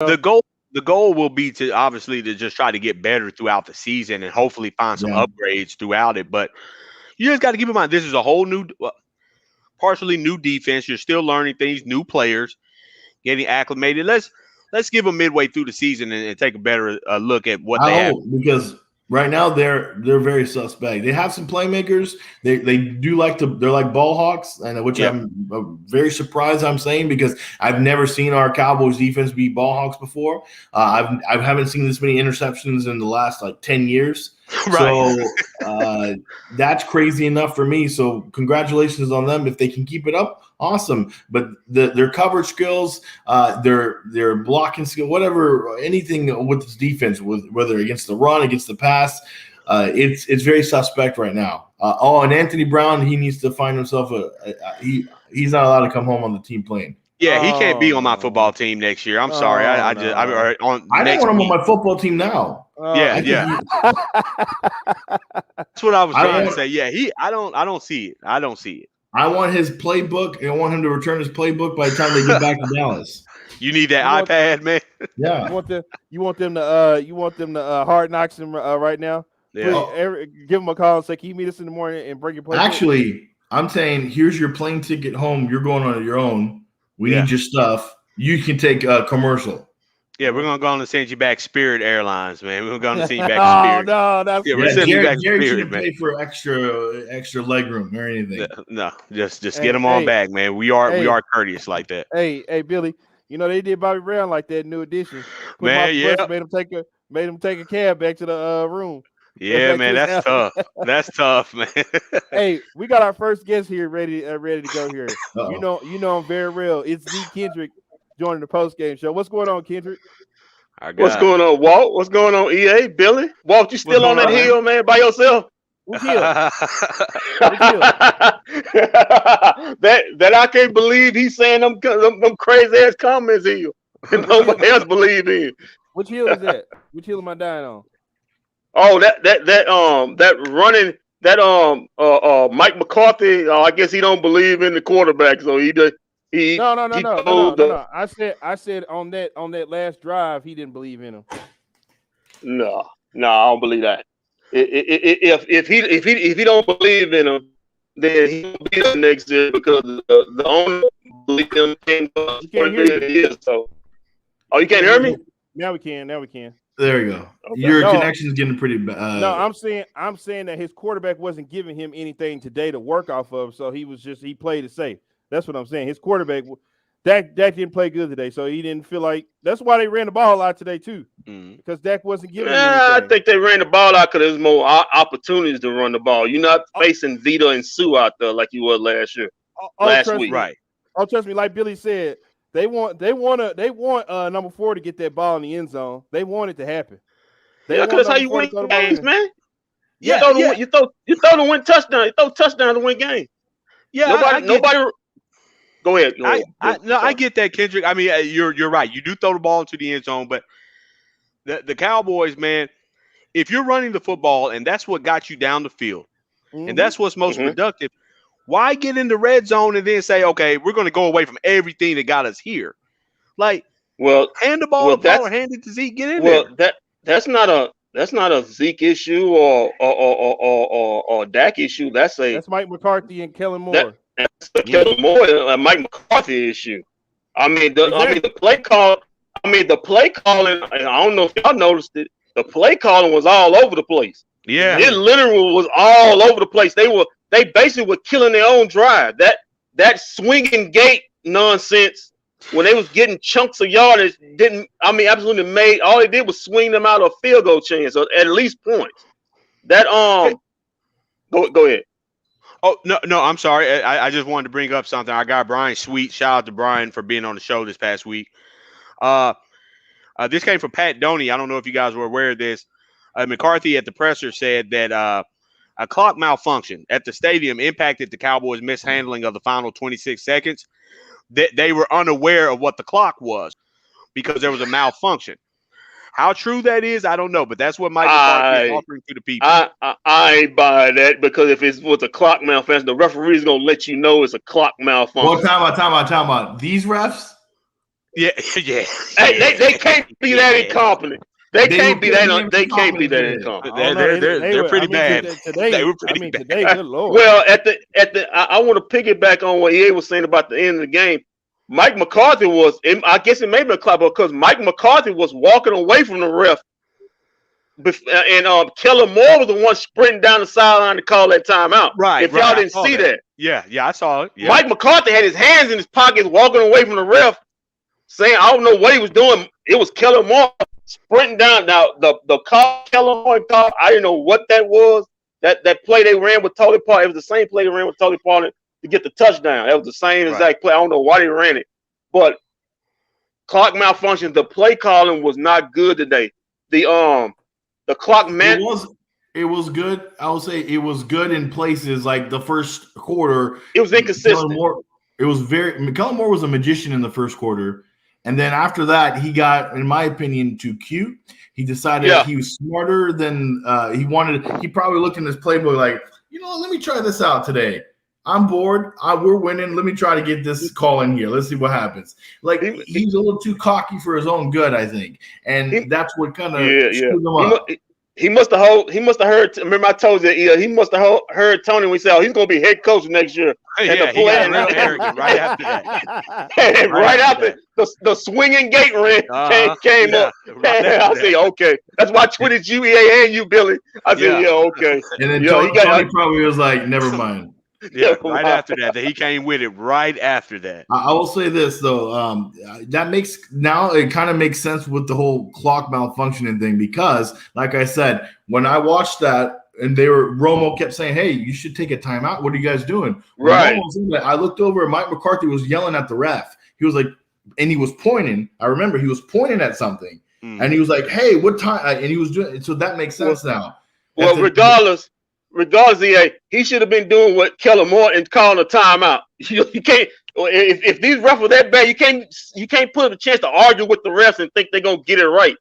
The goal will be to obviously to just try to get better throughout the season and hopefully find some Yeah. upgrades throughout it. But you just got to keep in mind this is a whole new, partially new defense. You're still learning things, new players, getting acclimated. Let's give them midway through the season and take a better look at what I they have. hope, because right now they're very suspect. They have some playmakers. They do like they're like ball hawks, and which Yeah. I'm very surprised I'm saying, because I've never seen our Cowboys defense be ball hawks before. I haven't seen this many interceptions in the last like 10 years. Right. So that's crazy enough for me. So congratulations on them. If they can keep it up, awesome. But their coverage skills, their blocking skill, whatever, anything with this defense, whether against the run, against the pass, it's very suspect right now. And Anthony Brown, he needs to find himself he's not allowed to come home on the team plane. Yeah, he can't be on my football team next year. I'm sorry. I just I on don't next want him week. on my football team now. Yeah. That's what I was trying to say. Yeah, I don't see it. I don't see it. I want his playbook, and I want him to return his playbook by the time they get back to Dallas. You need that iPad, man. Yeah. You want them to hard knocks him right now. Yeah. Give him a call and say, "Can you meet us in the morning and bring your playbook?" Actually, I'm saying, here's your plane ticket home. You're going on your own. We need your stuff. You can take a commercial. Yeah, we're gonna go on and send you back Spirit Airlines, man. We're gonna send you back Spirit. No, that's we're sending you back Jared Spirit, shouldn't man. pay for extra leg room or anything. No, just get them on back, man. We are courteous like that. Hey, Billy. You know they did Bobby Brown like that in New Edition. Man, yeah. Made him take a cab back to the room. Yeah, man, that's tough. That's tough, man. Hey, we got our first guest here ready to go here. You know him very real. It's Z Kendrick joining the post game show. What's going on, Kendrick? What's going on, Walt? What's going on, EA? Billy? Walt, you still on that hill, man, by yourself? What hill? that I can't believe he's saying them crazy ass comments here. Nobody else believe in. Which hill is that? Which hill am I dying on? Oh, that running Mike McCarthy. I guess he don't believe in the quarterback, so No. I said on that last drive he didn't believe in him. No, I don't believe that. If he don't believe in him, then he won't be there next year, because the owner believes in him. You can't hear me. So, you can't hear me? Now we can. There you go. Okay. Your connection's getting pretty bad. No, I'm saying that his quarterback wasn't giving him anything today to work off of, so he played it safe. That's what I'm saying. His quarterback Dak didn't play good today, so he didn't feel like. That's why they ran the ball out today too, because Dak wasn't giving him anything. I think they ran the ball out because there's more opportunities to run the ball. You're not facing Vita and Sue out there like you were last year, last week. Right. Oh, trust me, like Billy said. They want number 4 to get that ball in the end zone. They want it to happen. Because that's how you win games, man. You throw to win touchdown. You throw touchdown to win games. Yeah, nobody. Go ahead. I get that, Kendrick. I mean, you're right. You do throw the ball into the end zone, but the Cowboys, man, if you're running the football and that's what got you down the field, and that's what's most productive. Why get in the red zone and then say, okay, we're going to go away from everything that got us here? Like, hand the ball to Paul or hand it to Zeke. Get in there. That's not a Zeke issue or Dak issue. That's Mike McCarthy and Kellen Moore. That's a Kellen Moore, Mike McCarthy issue. I mean, the play call. I mean, the play calling. I don't know if y'all noticed it. The play calling was all over the place. Yeah, it literally was all over the place. They basically were killing their own drive. That swinging gate nonsense, when they was getting chunks of yardage, absolutely made. All they did was swing them out of a field goal chance, or at least points. That go ahead. Oh no, I'm sorry. I just wanted to bring up something. Our guy Brian Sweet. Shout out to Brian for being on the show this past week. This came from Pat Doney. I don't know if you guys were aware of this. McCarthy at the presser said that a clock malfunction at the stadium impacted the Cowboys' mishandling of the final 26 seconds. They were unaware of what the clock was because there was a malfunction. How true that is, I don't know, but that's what Mike McCarthy is offering to the people. I ain't buy that, because if it was a clock malfunction, the referee is going to let you know it's a clock malfunction. Well, time out. These refs, Yeah, yeah. Hey, they can't be that incompetent. They can't be that. They can't be that incompetent. They're pretty bad. Today, They were pretty bad. today, good Lord. Well, I want to piggyback on what EA was saying about the end of the game. Mike McCarthy was, I guess it may be a club because Mike McCarthy was walking away from the ref, and Kellen Moore was the one sprinting down the sideline to call that timeout. Right. If y'all didn't see that. Yeah, I saw it. Yeah. Mike McCarthy had his hands in his pockets, walking away from the ref, saying, "I don't know what he was doing." It was Kellen Moore sprinting down. Now the call Kellen Moore call, I didn't know what that was. That play they ran with Tolly Parton, it was the same play they ran with Tolly Parton to get the touchdown. That was the same exact play. I don't know why they ran it, but clock malfunction. The play calling was not good today. The clock man. It was good. I would say it was good in places like the first quarter. It was inconsistent. Kellen Moore was a magician in the first quarter. And then after that, he got, in my opinion, too cute. He decided he was smarter than he wanted. He probably looked in his playbook like, let me try this out today. I'm bored. We're winning. Let me try to get this call in here. Let's see what happens. Like, he's a little too cocky for his own good, I think. And that's what kind of screwed him up. He must have heard. Remember, I told you, he must have heard Tony when he said, he's going to be head coach next year. He got real arrogant right after that. And right after the swinging gate ring came up. I said, okay. That's why I tweeted you, EA, and you, Billy. I said, okay. And then Tony probably was like, never mind. Yeah, right after that. He came with it right after that. I will say this though, it kind of makes sense with the whole clock malfunctioning thing, because, like I said, when I watched that and Romo kept saying, "Hey, you should take a timeout. What are you guys doing?" Right. I looked over and Mike McCarthy was yelling at the ref. He was like, and he was pointing. I remember he was pointing at something, and he was like, "Hey, what time?" And he was doing. So that makes sense now. Well, regardless, he should have been doing what Kellen Moore and calling a timeout. You can't. If these refs are that bad, you can't put a chance to argue with the refs and think they're gonna get it right.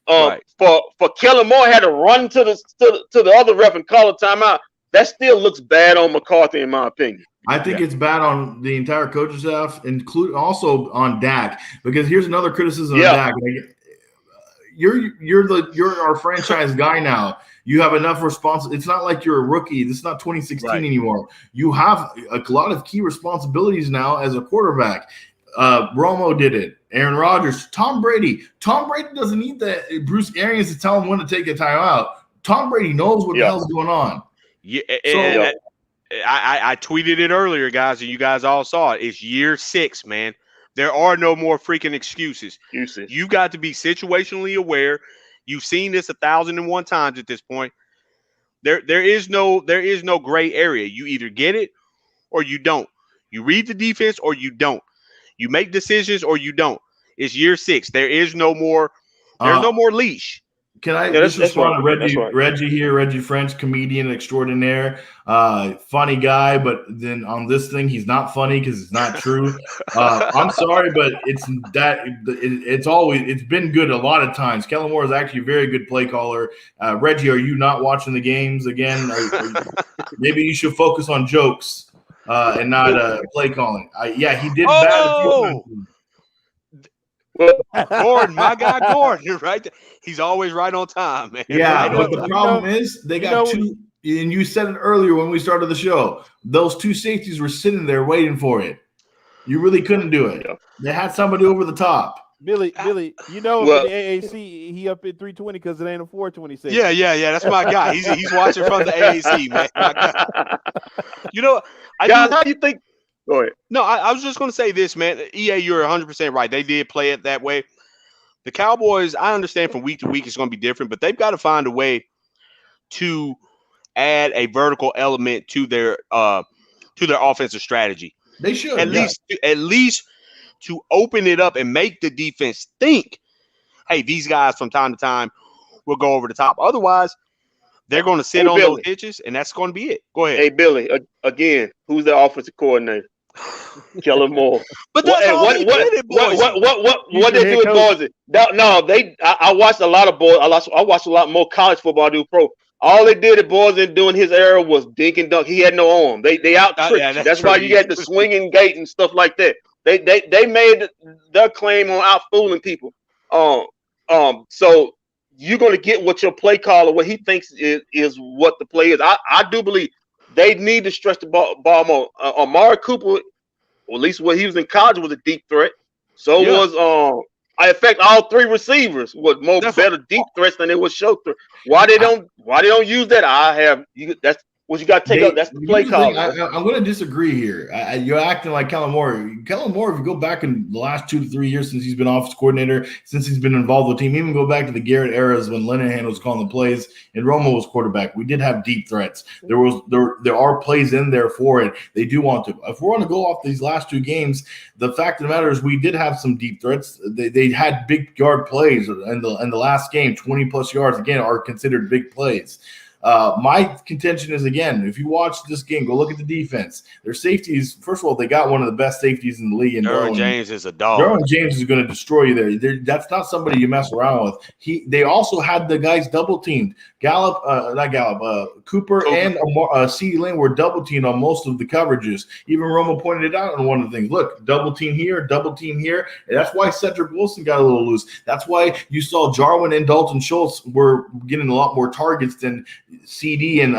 For Kellen Moore had to run to the other ref and call a timeout. That still looks bad on McCarthy, in my opinion. I think it's bad on the entire coaching staff, including also on Dak. Because here's another criticism of Dak. You're our franchise guy now. You have enough responsibility. It's not like you're a rookie. This is not 2016 anymore. You have a lot of key responsibilities now as a quarterback. Romo did it. Aaron Rodgers, Tom Brady. Tom Brady doesn't need that Bruce Arians to tell him when to take a timeout. Tom Brady knows what the hell's going on. Yeah, and I tweeted it earlier, guys, and you guys all saw it. It's year 6, man. There are no more freaking excuses. You've got to be situationally aware. You've seen this 1,001 times at this point. There is no gray area. You either get it or you don't. You read the defense or you don't. You make decisions or you don't. It's year 6. There is no more. There's no more leash. Can I just respond to Reggie here? Reggie French, comedian extraordinaire, funny guy, but then on this thing, he's not funny because it's not true. I'm sorry, but it's been good a lot of times. Kellen Moore is actually a very good play caller. Reggie, are you not watching the games again? Maybe you should focus on jokes and not play calling. He did bad a few times. Gordon, my guy Gordon, you're right there. He's always right on time, man. Yeah, but the problem is they got two, and you said it earlier when we started the show. Those two safeties were sitting there waiting for it. You really couldn't do it. They had somebody over the top. Billy, in the AAC, he up at 320 because it ain't a 426. Yeah. That's my guy. He's watching from the AAC, man. My guy. How do you think? Go ahead. No, I was just going to say this, man. EA, you're 100% right. They did play it that way. The Cowboys, I understand from week to week it's going to be different, but they've got to find a way to add a vertical element to their offensive strategy. They should at least to open it up and make the defense think, hey, these guys from time to time will go over the top. Otherwise, they're going to sit on those hitches, and that's going to be it. Go ahead. Hey, Billy, again, who's the offensive coordinator? Kellen Moore. But that's what they do with Boise? No, I watched a lot of Boise. I watched a lot more college football do pro. All they did at Boise during his era was dink and dunk. He had no arm. They out tricked. That's why you had the swinging gate and stuff like that. They made their claim on out fooling people. So you're going to get what your play caller, what he thinks is what the play is. I do believe they need to stretch the ball more. Amari Cooper, or at least when he was in college, was a deep threat. So was in fact all three receivers were better deep threats than they were show threat. Why they don't use that? That's what you got to take up. That's the play caller. I'm going to disagree here. You're acting like Kellen Moore. Kellen Moore, if you go back in the last 2 to 3 years since he's been offensive coordinator, since he's been involved with the team, even go back to the Garrett eras when Linehan was calling the plays and Romo was quarterback, we did have deep threats. There are plays in there for it. They do want to. If we're going to go off these last 2 games, the fact of the matter is we did have some deep threats. They had big yard plays in the last game, 20-plus yards, again, are considered big plays. My contention is, again, if you watch this game, go look at the defense. Their safeties, first of all, they got one of the best safeties in the league. Derwin James is a dog. Derwin James is going to destroy you there. That's not somebody you mess around with. They also had the guys double teamed. Cooper and CeeDee Lamb were double teamed on most of the coverages. Even Romo pointed it out on one of the things. Look, double team here. And that's why Cedric Wilson got a little loose. That's why you saw Jarwin and Dalton Schultz were getting a lot more targets than CD and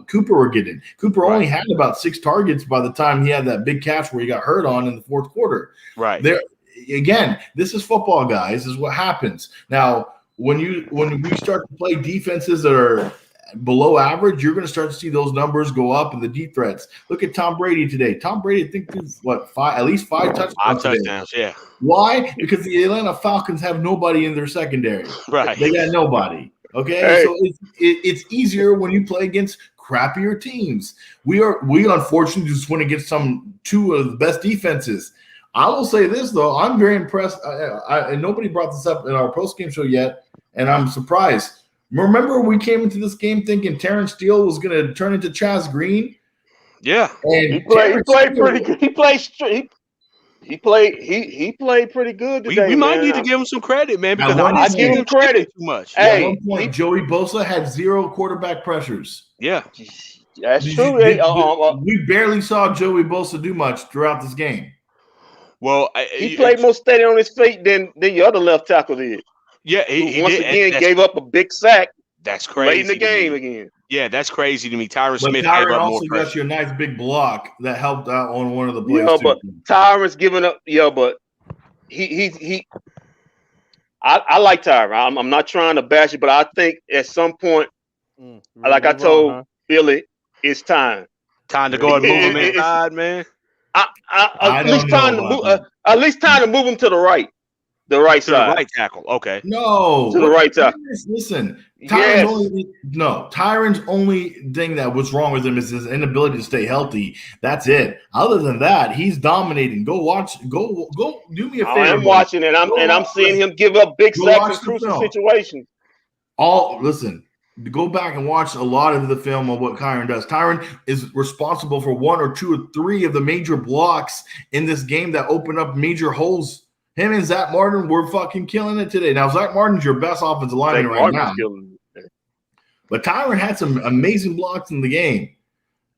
Cooper were getting. Cooper only had about 6 targets by the time he had that big catch where he got hurt on in the fourth quarter. Right. There again, this is football, guys. This is what happens. Now, when we start to play defenses that are below average, you're going to start to see those numbers go up in the deep threats. Look at Tom Brady today. Tom Brady, I think, at least 5 touchdowns. 5 touchdowns, yeah. Why? Because the Atlanta Falcons have nobody in their secondary. Right. They got nobody. Okay, hey. So it's easier when you play against crappier teams. We unfortunately just went against 2 of the best defenses. I will say this though, I'm very impressed. And nobody brought this up in our post-game show yet, and I'm surprised. Remember, we came into this game thinking Terrence Steele was going to turn into Chaz Green. Yeah, and he played pretty good. He played pretty good today. We might need to give him some credit, man, because I give him credit too much. Hey, at one point, Joey Bosa had 0 quarterback pressures. Yeah, that's true. We barely saw Joey Bosa do much throughout this game. Well, he played more steady on his feet than the other left tackle did. Yeah, he once did. again gave up a big sack. That's crazy. Late in the game again. Yeah, that's crazy to me. Tyron Smith gave up also more got you a nice big block that helped out on one of the plays. Yeah, too. but Tyron's giving up. Yeah, but he. I like Tyron. I'm not trying to bash it, but I think at some point, like I told Billy, it's time. Time to go and move him inside, man. At least time to move him to the right. The right to side. The right tackle. Okay. No. To the right tackle. Listen. Tyron's only thing that was wrong with him is his inability to stay healthy. That's it. Other than that, he's dominating. Go watch. Go. Do me a favor. I'm watching it. I'm seeing him give up big sacks in crucial situations. Listen. Go back and watch a lot of the film of what Tyron does. Tyron is responsible for 1 or 2 or 3 of the major blocks in this game that open up major holes. Him and Zach Martin were fucking killing it today. Now, Zach Martin's your best offensive lineman right now. But Tyron had some amazing blocks in the game.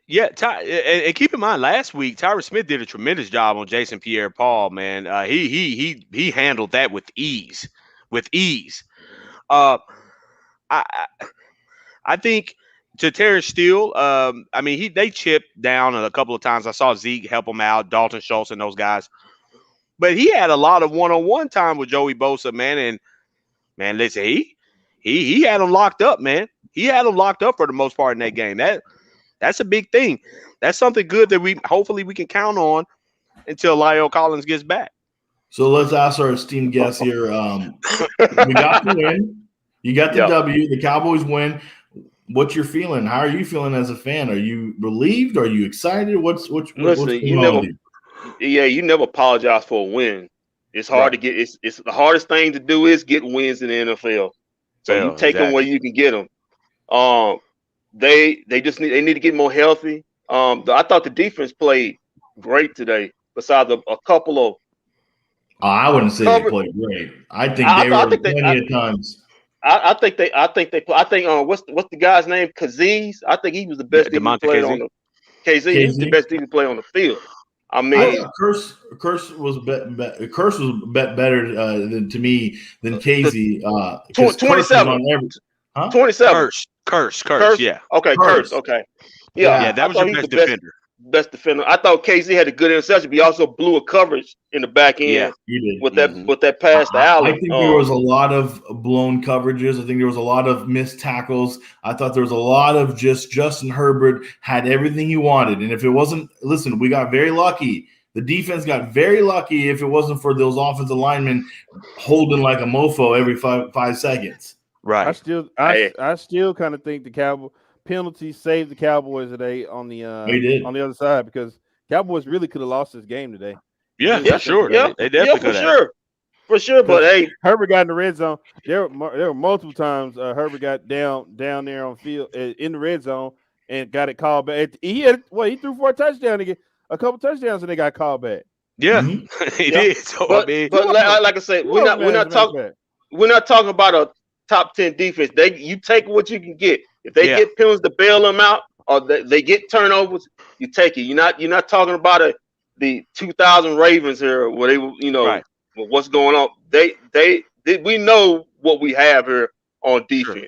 Yeah, and keep in mind, last week, Tyron Smith did a tremendous job on Jason Pierre-Paul, man. He handled that with ease. I think to Terrence Steele, they chipped down a couple of times. I saw Zeke help him out, Dalton Schultz and those guys. But he had a lot of one-on-one time with Joey Bosa, man. And, man, listen, he had him locked up, man. He had him locked up for the most part in that game. That's a big thing. That's something good that hopefully we can count on until Lyle Collins gets back. So let's ask our esteemed guest here. We got the win. You got the W. The Cowboys win. What's your feeling? How are you feeling as a fan? Are you relieved? Are you excited? What's you never apologize for a win. It's hard to get. It's the hardest thing to do is get wins in the NFL. So you take them where you can get them. They need to get more healthy. I thought the defense played great today. Besides a couple of, I wouldn't say they played great. I think they were plenty of times. I think what's the guy's name? Kazeez. I think he was the best defensive player on the KZ. He's the best defensive player on the field. I I mean, thought Curse was better to me than Casey. 'Cause Curse was 27. on every, huh? 27. Curse. Yeah. Okay, Curse. Okay. Yeah. Yeah, that I was thought your he was best the best defender. defender. I thought KZ had a good interception, but he also blew a coverage in the back Yeah. end You did. with Mhm. that pass to I Allen. think there was a lot of blown coverages. I think there was a lot of missed tackles. I thought there was a lot of just Justin Herbert had everything he wanted. And if it wasn't, listen, we got very lucky. The defense got very lucky if it wasn't for those offensive linemen holding like a mofo every five seconds. Right. I still kind of think the Cowboy penalties saved the Cowboys today on the They did. on the other side, because Cowboys really could have lost this game today. Yeah, Really for sure. Yeah, They definitely for could have. sure. For sure. But hey, Herbert got in the red zone. There were multiple times Herbert got down there on field in the red zone and got it called back. He threw 4 touchdowns again, a couple touchdowns, and they got called back. Yeah, Mhm. he Yeah. did. So but, I mean, but like I said, we're not talking about a top 10 defense. You take what you can get. If they get penalties to bail them out, or they get turnovers, you take it. You're not talking about the 2000 Ravens here where they right. what's going on. We know what we have here on defense. Sure.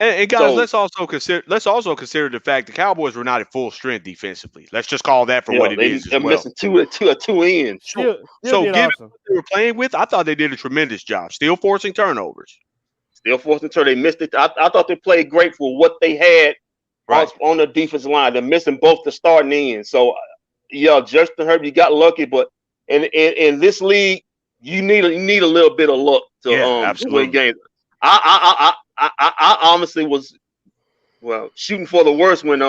And guys, So- let's also consider the fact the Cowboys were not at full strength defensively. Let's just call that for what it is. They're As well. missing two ends. Still So did given awesome. what they were playing with, I thought they did a tremendous job, still forcing turnovers. Still forcing turn. They missed it. I thought they played great for what they had Right. on the defensive line. They're missing both the starting ends. So yeah, Justin Herbert, you got lucky, but in this league, you need a little bit of luck to absolutely. win games. I honestly was shooting for the worst when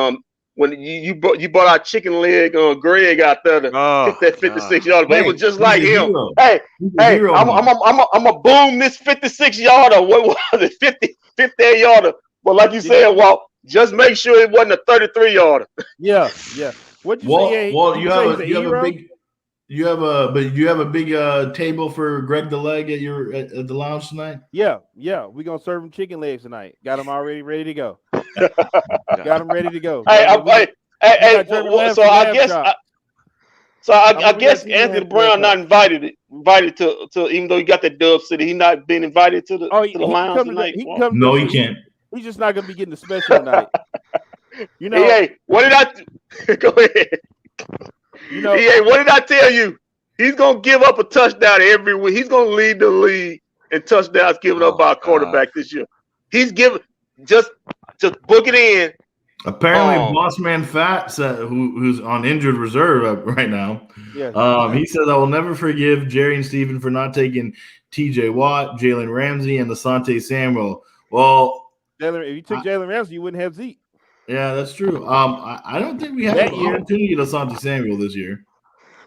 you brought out chicken leg Greg out there to hit that 56 yarder, but it was just like him. Hero. Hey, Hero, I'm a boom this 56 yarder. What was it? 50 yarder. But like you said, just make sure it wasn't a 33 yarder. Yeah. What you say? You have a big table for Greg the Leg at the lounge tonight. Yeah. We're gonna serve him chicken legs tonight. Got them already ready to go. Got them ready to go. Hey, so I guess Anthony Brown not invited to even though he got that Dub City, he not been invited to the lounge tonight. No, he can't. He's just not gonna be getting the special tonight. Hey, what did I go ahead? What did I tell you? He's gonna give up a touchdown every week. He's gonna lead the league in touchdowns given up by a quarterback this year. He's giving just book it in. Apparently, Bossman Fat who's on injured reserve right now. Yeah. He says, "I will never forgive Jerry and Steven for not taking T.J. Watt, Jalen Ramsey, and Asante Samuel." Well, if you took Jalen Ramsey, you wouldn't have Zeke. Yeah, that's true. I don't think we had an opportunity to Asante Samuel this year.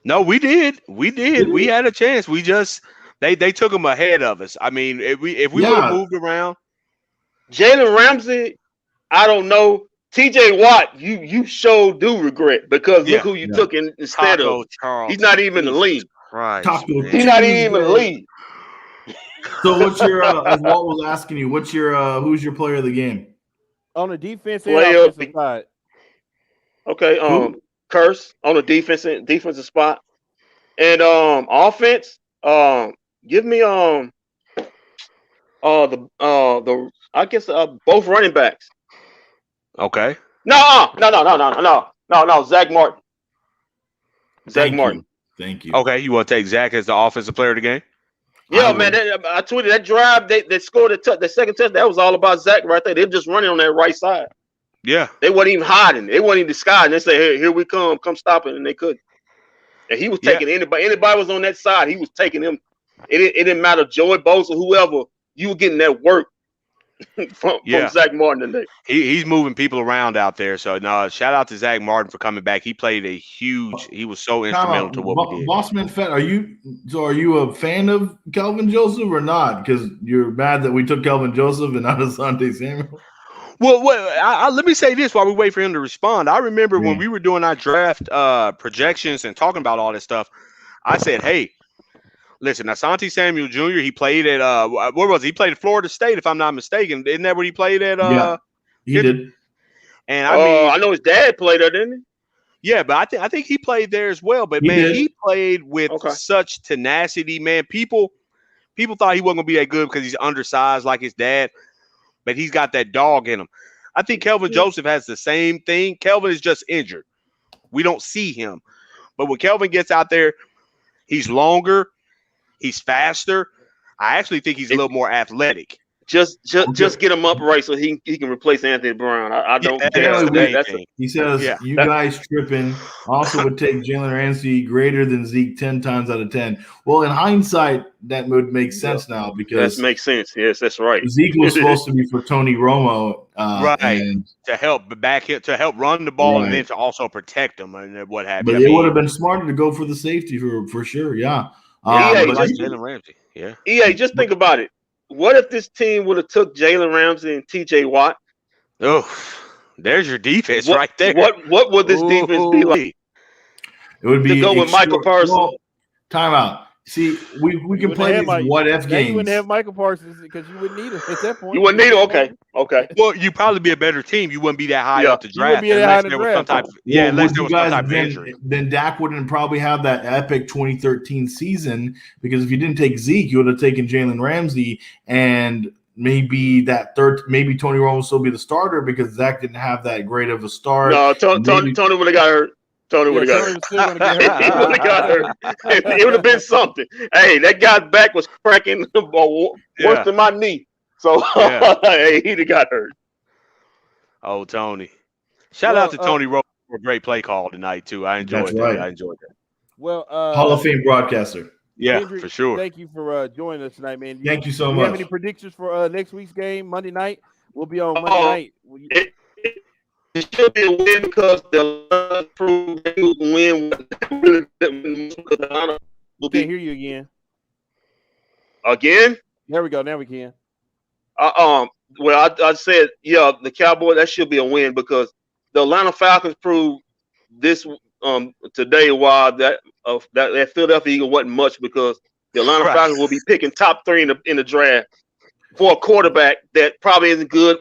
No, we did. We had a chance. We just they took him ahead of us. I mean, if we would have moved around, Jalen Ramsey, I don't know. TJ Watt, you sure do regret because look who you took instead of. Charles. He's not even in the league. He's not even in the league. So what's your as Walt was asking you, what's your who's your player of the game? On the defense and offensive side. Okay, Curse on the defensive spot. And offense, give me I guess both running backs. Okay. No, Zach Martin. Martin. Thank you. Okay, you want to take Zach as the offensive player of the game? Yeah, man. I tweeted that drive. They scored the second touchdown. That was all about Zach right there. They were just running on that right side. Yeah. They wasn't even hiding. They wasn't even disguising. They said, here we come stop it, and they couldn't. And he was taking anybody. Anybody was on that side, he was taking them. It didn't matter, Joey Bosa, whoever. You were getting that work from Zach Martin today. He's moving people around out there. So no, shout out to Zach Martin for coming back. He played he was so instrumental to what we did. Bossman Fett, are you a fan of Kelvin Joseph or not? Because you're mad that we took Kelvin Joseph and not Asante Samuel. Well, let me say this while we wait for him to respond. I remember when we were doing our draft projections and talking about all this stuff, I said, hey, listen, Asante Samuel Jr., he played at where was he? He played at Florida State, if I'm not mistaken. Isn't that what he played at? Yeah, he did. And I mean, I know his dad played there, didn't Yeah, but I think he played there as well. But He man, did. he played with Okay. such tenacity. Man, people thought he wasn't gonna be that good because he's undersized like his dad, but he's got that dog in him. I think Kelvin Joseph has the same thing. Kelvin is just injured. We don't see him, but when Kelvin gets out there, he's longer, he's faster. I actually think he's a little more athletic. Just get him upright so he can replace Anthony Brown. I don't Yeah, care. that's the main That's thing. He says, Yeah. you guys tripping. Also would take Jalen Ramsey greater than Zeke 10 times out of 10. Well, in hindsight, that would make sense now because that makes sense. Yes, that's right. Zeke was supposed to be for Tony Romo. Right. And, to help run the ball, and Right. then to also protect him and what have but you. it would have been smarter to go for the safety for sure. Yeah. Yeah, but like Jalen Ramsey. Yeah. EA, just think about it. What if this team would have took Jalen Ramsey and TJ Watt? Oh, there's your defense What- right there. What would this defense be like? it would be To go with Michael Parsons. Well, timeout. See, we can play these what if Now you games. wouldn't have Michael Parsons because you wouldn't need him at that point. You wouldn't need him? Okay. Well, you'd probably be a better team. You wouldn't be that high Yeah. up the You wouldn't draft be that high unless in the there was some draft. type. Yeah, Well, unless would there you was some guys type of then, injury. then Dak wouldn't probably have that epic 2013 season because if you didn't take Zeke, you would have taken Jalen Ramsey and maybe maybe Tony Romo will still be the starter because Zach didn't have that great of a start. No, Tony would have got hurt. Tony would have got hurt. He would have got hurt. It would have been something. Hey, that guy's back was cracking worse than my knee. So hey, he'd have got hurt. Oh, Tony. Shout out to Tony Romo for a great play call tonight, too. I enjoyed That's that. right. I enjoyed that. Well, Hall of Fame broadcaster. Yeah, Kendrick, for sure. Thank you for joining us tonight, man. Thank you so Do you much. have any predictions for next week's game, Monday night? We'll be on Monday night. It should be a win because they'll prove they will win. We can't hear you again. Again? There we go. Now we can. Well, I said, the Cowboys, that should be a win because the Atlanta Falcons proved this today why that Philadelphia Eagle wasn't much because the Atlanta Falcons will be picking top 3 in the draft for a quarterback that probably isn't good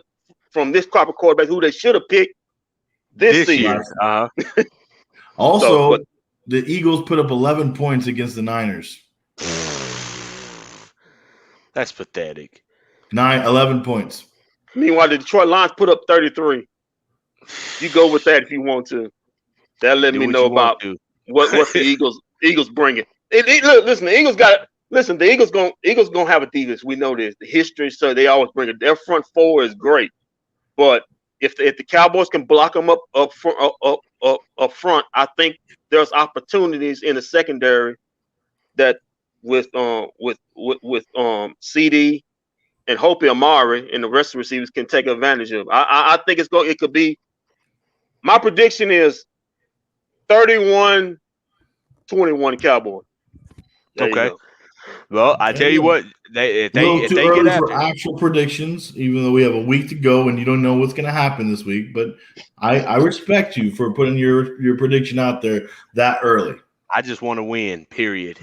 from this crop of quarterback who they should have picked this season. Also, the Eagles put up 11 points against the Niners. That's pathetic. 11 points. Meanwhile, the Detroit Lions put up 33. You go with that if you want to. That'll let me know about what the Eagles bringing. Look, listen, the Eagles the Eagles gonna have a defense. We know this. The history, so they always bring it. Their front four is great, but if the Cowboys can block them up front, I think there's opportunities in the secondary that with CD and Hope Amari and the rest of the receivers can take advantage of. I think it could be. My prediction is 31-21 Cowboys. Okay. Well, I tell you what, if they get after for actual predictions, even though we have a week to go and you don't know what's going to happen this week, but I respect you for putting your prediction out there that early. I just want to win. Period.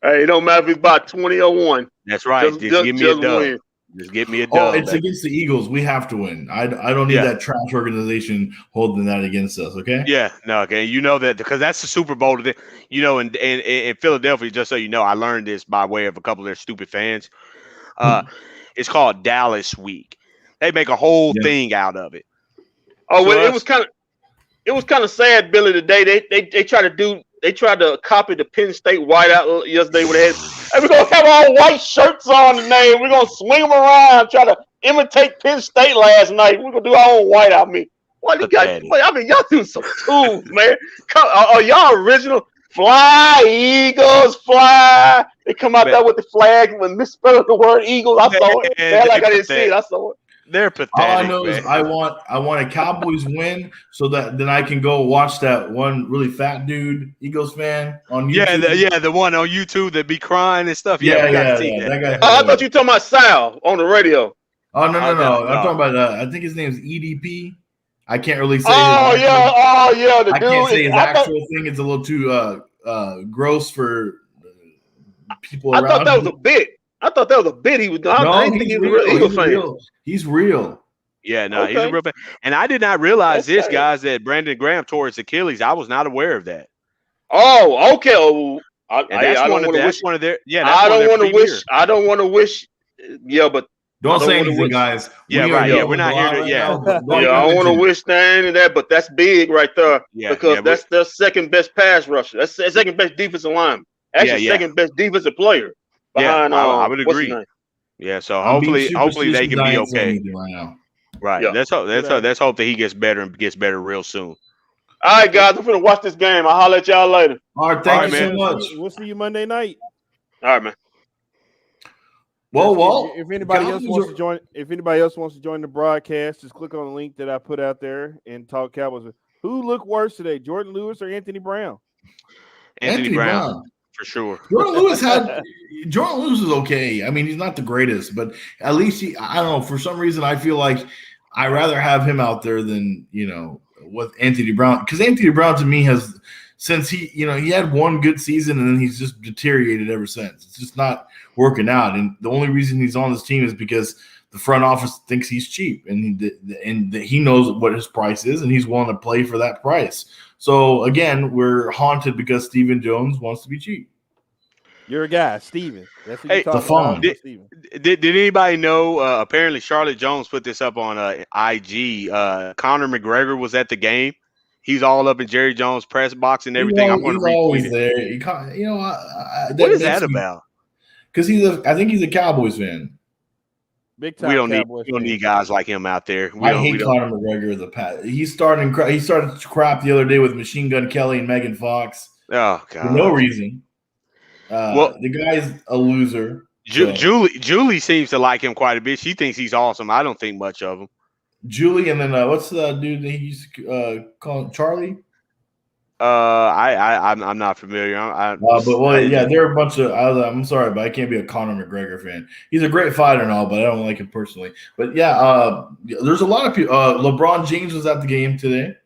Hey, it don't matter if it's about 20 or 1. That's right. Just give me a dub. Win. Just give me a dub. Oh, it's against the Eagles. We have to win. I don't need that trash organization holding that against us, okay? Yeah, no, okay. You know that because that's the Super Bowl. In Philadelphia, just so you know, I learned this by way of a couple of their stupid fans. It's called Dallas Week. They make a whole thing out of it. Oh, well, it was kind of sad, Billy, today. They tried to copy the Penn State whiteout yesterday when they had, hey, we're going to have all white shirts on today. We're going to swing them around, try to imitate Penn State last night. We're going to do our own whiteout. Y'all do some tools, man. Are y'all original? Fly, Eagles, fly. They come out there with the flag and misspelling the word Eagles. I saw it. I didn't see it. I saw it. They're pathetic. All I know is I want a Cowboys win so that then I can go watch that one really fat dude Eagles fan on YouTube. The one on YouTube that be crying and stuff. That guy. I thought you were talking about Sal on the radio. Oh no! I'm talking about I think his name is EDP. I can't really say. The I dude. Can't say his actual thing. It's a little too gross for people around. I thought that was a bit. He was doing. I didn't think he was a real Eagles fan. He's real. Yeah, no, he's a Okay. real fan. And I did not realize this, Okay. guys, that Brandon Graham tore his Achilles. I was not aware of that. Oh, okay. Oh, And that's I don't one of want to that's wish. one of their that's I one of don't their want to premier. wish. I don't want to wish. Yeah, but I Don't don't say want to anything, wish. guys. Yeah, We are right. Yeah, dealing we're with a not here lot to. right Yeah, now. Don't Yeah, even I don't want mention to it. wish any of that, but that's big right there yeah, because that's their second best pass rusher. That's their second best defensive lineman. yeah, Actually, yeah, second best defensive player yeah. behind I would what's his agree. name? Yeah, so I'm being hopefully they superstitious. can I be ain't saying okay. anything right now. Right. Yeah. Let's hope that he gets better and gets better real soon. All right, guys, I'm gonna watch this game. I'll holler at y'all later. All right, All thank right, you so man. much. We'll see you Monday night. All right, man. Well, If anybody else Cowboys wants are- to join, the broadcast, just click on the link that I put out there and talk Cowboys. Who looked worse today, Jordan Lewis or Anthony Brown? Anthony Brown for sure. Jordan Lewis is okay. I mean, he's not the greatest, but at least I don't know, for some reason I feel like I'd rather have him out there than, with Anthony Brown. Because Anthony Brown to me has, since he had one good season and then he's just deteriorated ever since. It's just not working out. And the only reason he's on this team is because the front office thinks he's cheap and he knows what his price is and he's willing to play for that price. So again, we're haunted because Stephen Jones wants to be cheap. You're a guy, Steven. That's what Hey, you're talking phone. about. Steven. Did anybody know? Apparently, Charlotte Jones put this up on IG. Conor McGregor was at the game. He's all up in Jerry Jones' press box and everything. I'm going to He's always retweet it. there. He can't, What is that about? Because I think he's a Cowboys fan. Big time. We don't Cowboys need guys like him out there. I hate Conor McGregor as a pat. He started crap the other day with Machine Gun Kelly and Megan Fox. Oh For God, no reason. Well, the guy's a loser. So. Julie seems to like him quite a bit. She thinks he's awesome. I don't think much of him. Julie, and then what's the dude that he used to call him? Charlie? I'm not familiar. there are a bunch of. I'm sorry, but I can't be a Conor McGregor fan. He's a great fighter and all, but I don't like him personally. But yeah, there's a lot of people. LeBron James was at the game today.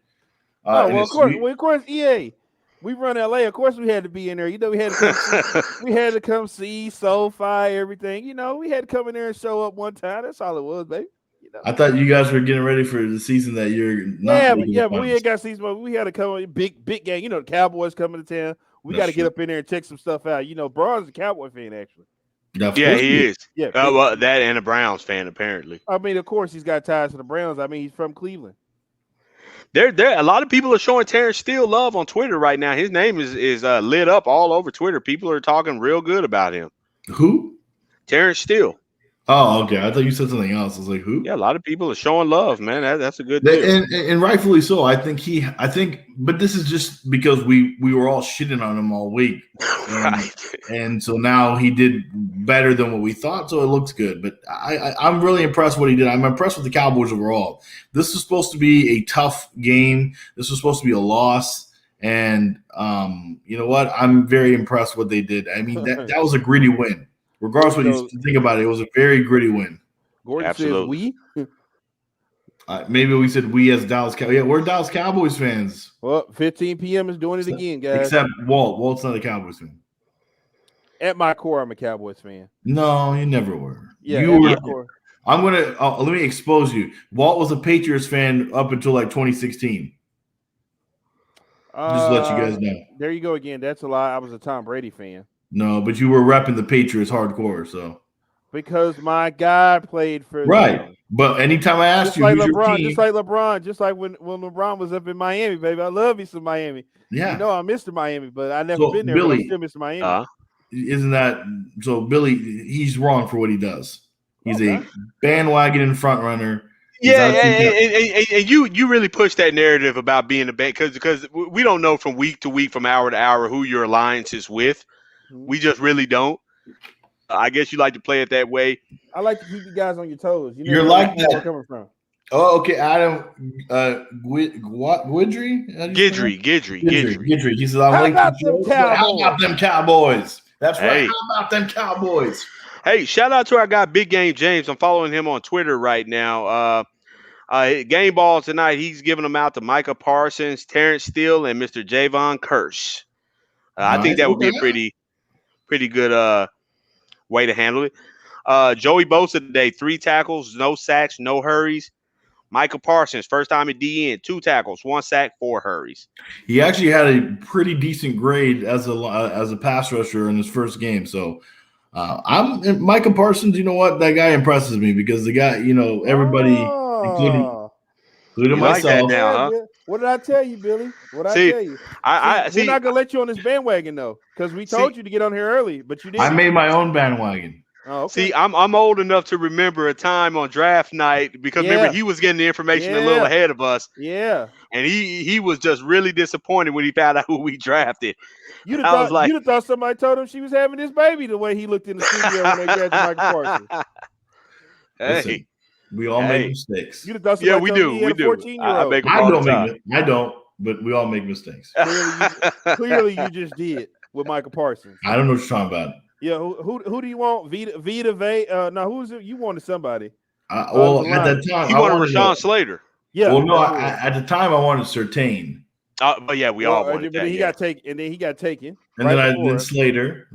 Of course, EA. We run LA. Of course, we had to be in there. We had to come see SoFi, everything. We had to come in there and show up one time. That's all it was, baby. I thought you guys were getting ready for the season that you're not. But we ain't got season, but we had to come big game. The Cowboys coming to town. We got to get up in there and check some stuff out. Braun's a Cowboy fan, actually. Yeah, he is. Yeah. Well, that and a Browns fan, apparently. I mean, of course, he's got ties to the Browns. I mean, he's from Cleveland. There. A lot of people are showing Terrence Steele love on Twitter right now. His name is lit up all over Twitter. People are talking real good about him. Who? Terrence Steele. Oh, okay. I thought you said something else. I was like, who? Yeah, a lot of people are showing love, man. That's a good deal. And rightfully so. I think, but this is just because we were all shitting on him all week. Right. And so now he did better than what we thought, so it looks good. But I'm really impressed what he did. I'm impressed with the Cowboys overall. This was supposed to be a tough game. This was supposed to be a loss. And you know what? I'm very impressed what they did. I mean, that was a gritty win. Regardless of what you think about it, it was a very gritty win. Gordon Absolutely. says we. Maybe we said we as Dallas Cowboys. Yeah, we're Dallas Cowboys fans. Well, 15 p.m. is doing it again, guys. Except Walt. Walt's not a Cowboys fan. At my core, I'm a Cowboys fan. No, you never were. Yeah, you were. my core. I'm gonna let me expose you. Walt was a Patriots fan up until like 2016. Just to let you guys know. There you go again. That's a lie. I was a Tom Brady fan. No, but you were repping the Patriots hardcore, so because my guy played for them. But anytime I asked just like LeBron, just like when LeBron was up in Miami, baby. I love me some Miami. Yeah, I'm Mr. Miami, but I never been there. Billy, but I'm still Mr. Miami. Isn't that so? Billy, he's wrong for what he does. He's a bandwagon front runner. Yeah, and you really push that narrative about being a band because we don't know from week to week, from hour to hour, who your alliance is with. We just really don't. I guess you like to play it that way. I like to keep you guys on your toes. You're like that. Where coming from? Oh, okay, Adam Guidry. Gidry. He says, "How about them Cowboys? That's right. How about them Cowboys?" Hey, shout out to our guy Big Game James. I'm following him on Twitter right now. Game ball tonight. He's giving them out to Micah Parsons, Terrence Steele, and Mr. Javon Curse. I think that would be a pretty good way to handle it. Joey Bosa today, 3 tackles, no sacks, no hurries. Micah Parsons, first time at DN, 2 tackles, 1 sack, 4 hurries. He actually had a pretty decent grade as a pass rusher in his first game. So I'm Micah Parsons. You know what? That guy impresses me because the guy, everybody, including You like that myself. now, huh? What did I tell you, Billy? What did See, I tell you? I We're not gonna let you on this bandwagon though, because we told you to get on here early, but you didn't. I made my own bandwagon. Oh, okay. See, I'm old enough to remember a time on draft night because remember he was getting the information a little ahead of us. Yeah. And he was just really disappointed when he found out who we drafted. You'd have thought somebody told him she was having this baby the way he looked in the studio when they drafted Michael Parsons. Hey. Listen, we all make mistakes. You'd have thought Yeah, we do. We do. 14-year-old. I don't, but we all make mistakes. Clearly, you just did with Michael Parsons. I don't know what you're talking about. Yeah, who do you want? Vita? No, who's it? You wanted somebody. At that time, you wanted Rashawn Slater. Yeah. Well, no, at the time I wanted Surtain. But yeah, we all wanted that. He got taken, and then he got taken. And then Slater.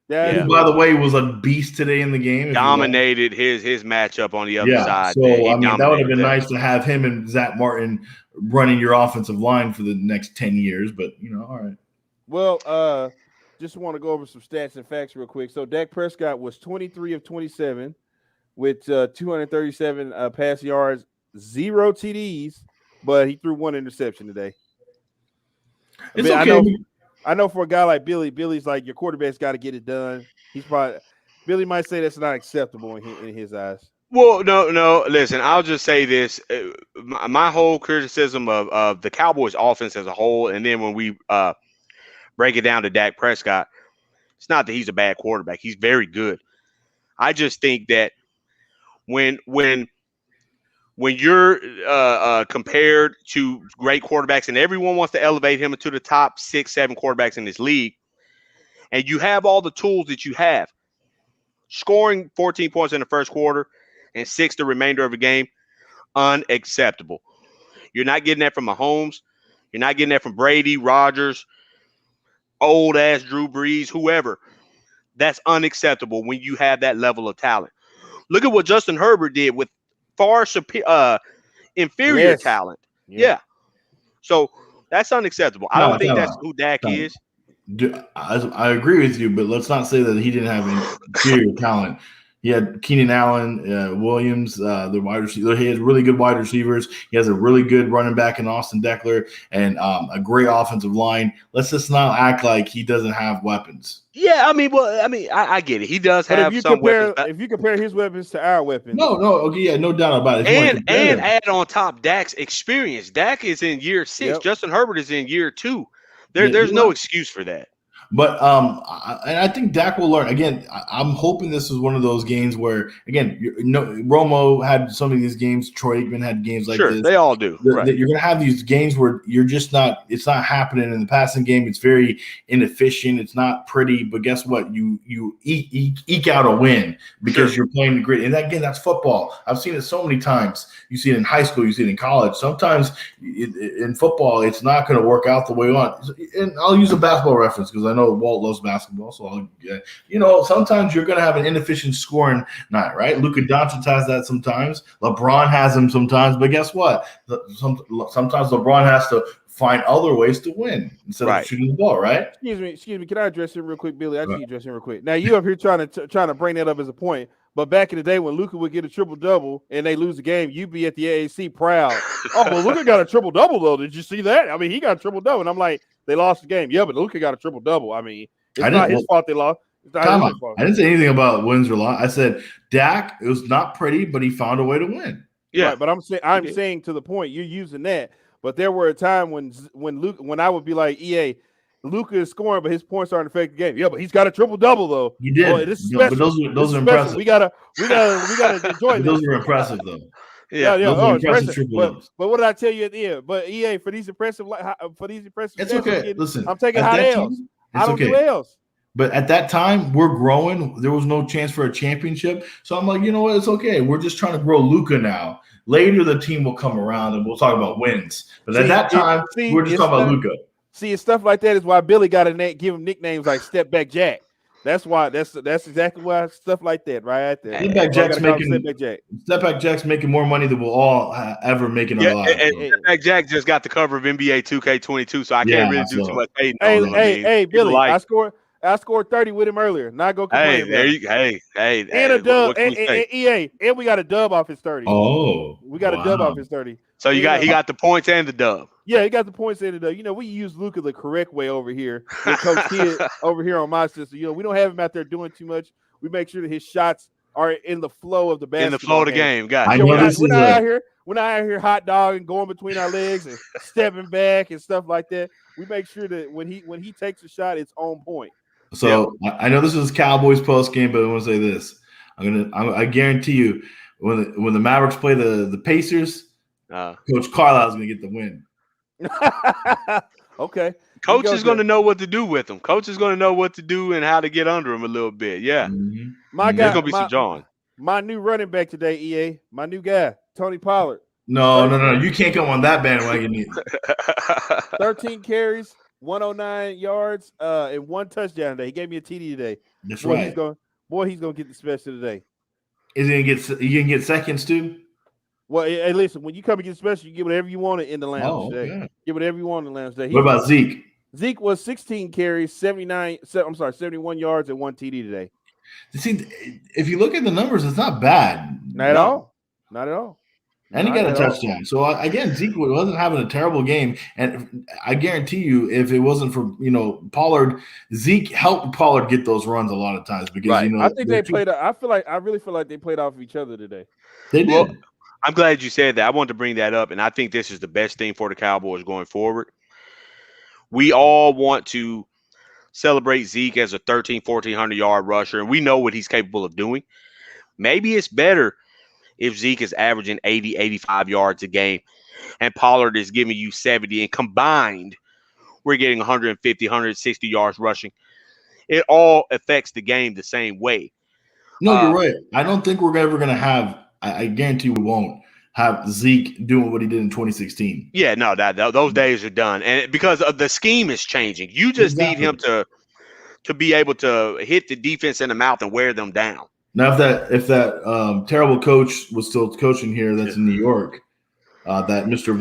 Yeah. Who, by the way, was a beast today in the game. Dominated his matchup on the other side. So I mean, that would have been nice to have him and Zach Martin running your offensive line for the next 10 years. But all right. Well, just want to go over some stats and facts real quick. So Dak Prescott was 23 of 27 with 237 pass yards, 0 TDs, but he threw 1 interception today. It's okay. I know for a guy like Billy's like your quarterback's got to get it done. Billy might say that's not acceptable in his eyes. Well, no. Listen, I'll just say this: my whole criticism of the Cowboys' offense as a whole, and then when we break it down to Dak Prescott, it's not that he's a bad quarterback; he's very good. I just think that when you're compared to great quarterbacks and everyone wants to elevate him into the top 6-7 quarterbacks in this league, and you have all the tools that you have, scoring 14 points in the first quarter and 6 the remainder of the game, unacceptable. You're not getting that from Mahomes. You're not getting that from Brady, Rodgers, old-ass Drew Brees, whoever. That's unacceptable when you have that level of talent. Look at what Justin Herbert did with far inferior talent. Yeah. So that's unacceptable. I don't think that's who Dak is. I agree with you, but let's not say that he didn't have any inferior talent. He had Keenan Allen, Williams, the wide receiver. He has really good wide receivers. He has a really good running back in Austin Eckler and a great offensive line. Let's just not act like he doesn't have weapons. Yeah, I get it. He does have some weapons. If you compare his weapons to our weapons, no doubt about it. And add on top Dak's experience. Dak is in year 6. Yep. Justin Herbert is in year 2. There's no excuse for that. But I think Dak will learn. Again, I'm hoping this is one of those games where, again, Romo had some of these games. Troy Aikman had games like this. They all do. You're going to have these games where you're just not – it's not happening in the passing game. It's very inefficient. It's not pretty. But guess what? You eke out a win because you're playing the grit. And again, that's football. I've seen it so many times. You see it in high school. You see it in college. Sometimes in football, it's not going to work out the way you want. And I'll use a basketball reference because I know Walt loves basketball, so sometimes you're going to have an inefficient scoring night, right? Luka Doncic has that sometimes. LeBron has them sometimes, but guess what? Sometimes LeBron has to find other ways to win instead of shooting the ball, right? Excuse me. Can I address it real quick, Billy? I need to address it real quick. Now you up here trying to bring that up as a point, but back in the day when Luka would get a triple-double and they lose the game, you'd be at the AAC proud. Oh, well, Luka got a triple-double though. Did you see that? I mean, he got a triple-double, and I'm like, they lost the game. Yeah, but Luka got a triple-double. I mean, it's not his fault they lost. I didn't say anything about wins or loss. I said Dak, it was not pretty, but he found a way to win. Yeah, right, but I'm saying to the point you're using that. But there were a time when I would be like, EA, Luka is scoring, but his points aren't affecting the game. Yeah, but he's got a triple-double though. He did. Boy, this is special. But those are impressive. We gotta enjoy. Those are impressive though. Yeah. Oh, impressive. But what did I tell you at the end? But EA for these impressive, it's okay. Listen, I'm taking hot L's. I don't do L's. But at that time, we're growing. There was no chance for a championship, so I'm like, you know what? It's okay. We're just trying to grow Luka now. Later, the team will come around and we'll talk about wins. But at that time, we're just talking about Luka. See, it's stuff like that is why Billy got give him nicknames like Step Back Jack. That's why. That's exactly why stuff like that, right there. Stepback Jack's making more money than we'll all ever make in our lives. And Stepback Jack just got the cover of NBA 2K22, so I can't really do too much hating on him. Hey, Billy, I scored 30 with him earlier. Not go complain about it. And a dub, and EA, and we got a dub off his 30. Oh, we got a dub off his 30. So he got the points and the dub. Yeah, he got the points and the dub. You know, we use Luka the correct way over here. With Coach Kidd over here on my system. You know, we don't have him out there doing too much. We make sure that his shots are in the flow of the basketball. In the flow of the game. Got you. We're not out here hot dogging, going between our legs and stepping back and stuff like that. We make sure that when he takes a shot, it's on point. So I know this is Cowboys post game, but I want to say this: I guarantee you, when the Mavericks play the Pacers, Coach Carlisle is going to get the win. Okay. Coach is going to know what to do with him. Coach is going to know what to do and how to get under him a little bit. Yeah. Mm-hmm. My guy, there's going to be some John. My new running back today, EA. My new guy, Tony Pollard. No. You can't come on that bandwagon either. 13 carries, 109 yards, and 1 touchdown today. He gave me a TD today. That's right. He's going to get the special today. Is he going to get seconds too? Well, hey, listen, when you come and get special, you get whatever you want in the lounge today. Okay. Get whatever you want in the lounge today. What about Zeke? Zeke was 16 carries, 71 yards, and 1 TD today. See, if you look at the numbers, it's not bad. Not at all. And he got a touchdown. So, again, Zeke wasn't having a terrible game. And I guarantee you, if it wasn't for, Pollard, Zeke helped Pollard get those runs a lot of times. Because, I think they played – I really feel like they played off of each other today. They did. Well, I'm glad you said that. I wanted to bring that up, and I think this is the best thing for the Cowboys going forward. We all want to celebrate Zeke as a 1,400-yard rusher, and we know what he's capable of doing. Maybe it's better if Zeke is averaging 80, 85 yards a game, and Pollard is giving you 70, and combined, we're getting 150, 160 yards rushing. It all affects the game the same way. No, you're right. I don't think we're ever going to have – I guarantee we won't have Zeke doing what he did in 2016. Yeah, no, those days are done. And because of the scheme is changing. You just need him to be able to hit the defense in the mouth and wear them down. Now, if that terrible coach was still coaching here, that's in New York, that Mr.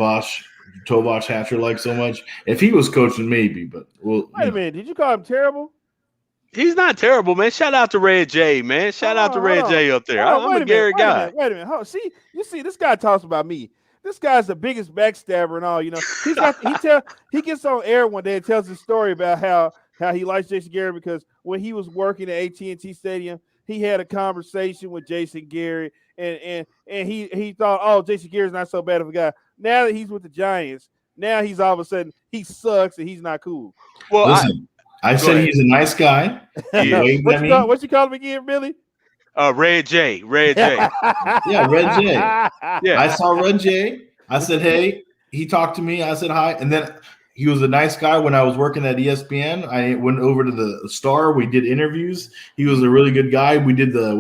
Tovash Hatcher likes so much, if he was coaching, maybe. But wait a minute, did you call him terrible? He's not terrible, man. Shout out to Red J, man. Shout out to Red J up there. I'm a Gary guy. Wait a minute. See, this guy talks about me. This guy's the biggest backstabber and all. He gets on air one day and tells a story about how he likes Jason Garrett because when he was working at AT&T Stadium, he had a conversation with Jason Garrett and he thought, oh, Jason Garrett's not so bad of a guy. Now that he's with the Giants, now he's all of a sudden he sucks and he's not cool. Well, listen. I said he's a nice guy. What you call him again, Billy? Red J. Yeah, Red J. Yeah. I saw Red J. I said, hey, he talked to me. I said hi. And then he was a nice guy when I was working at ESPN. I went over to the Star. We did interviews. He was a really good guy. We did the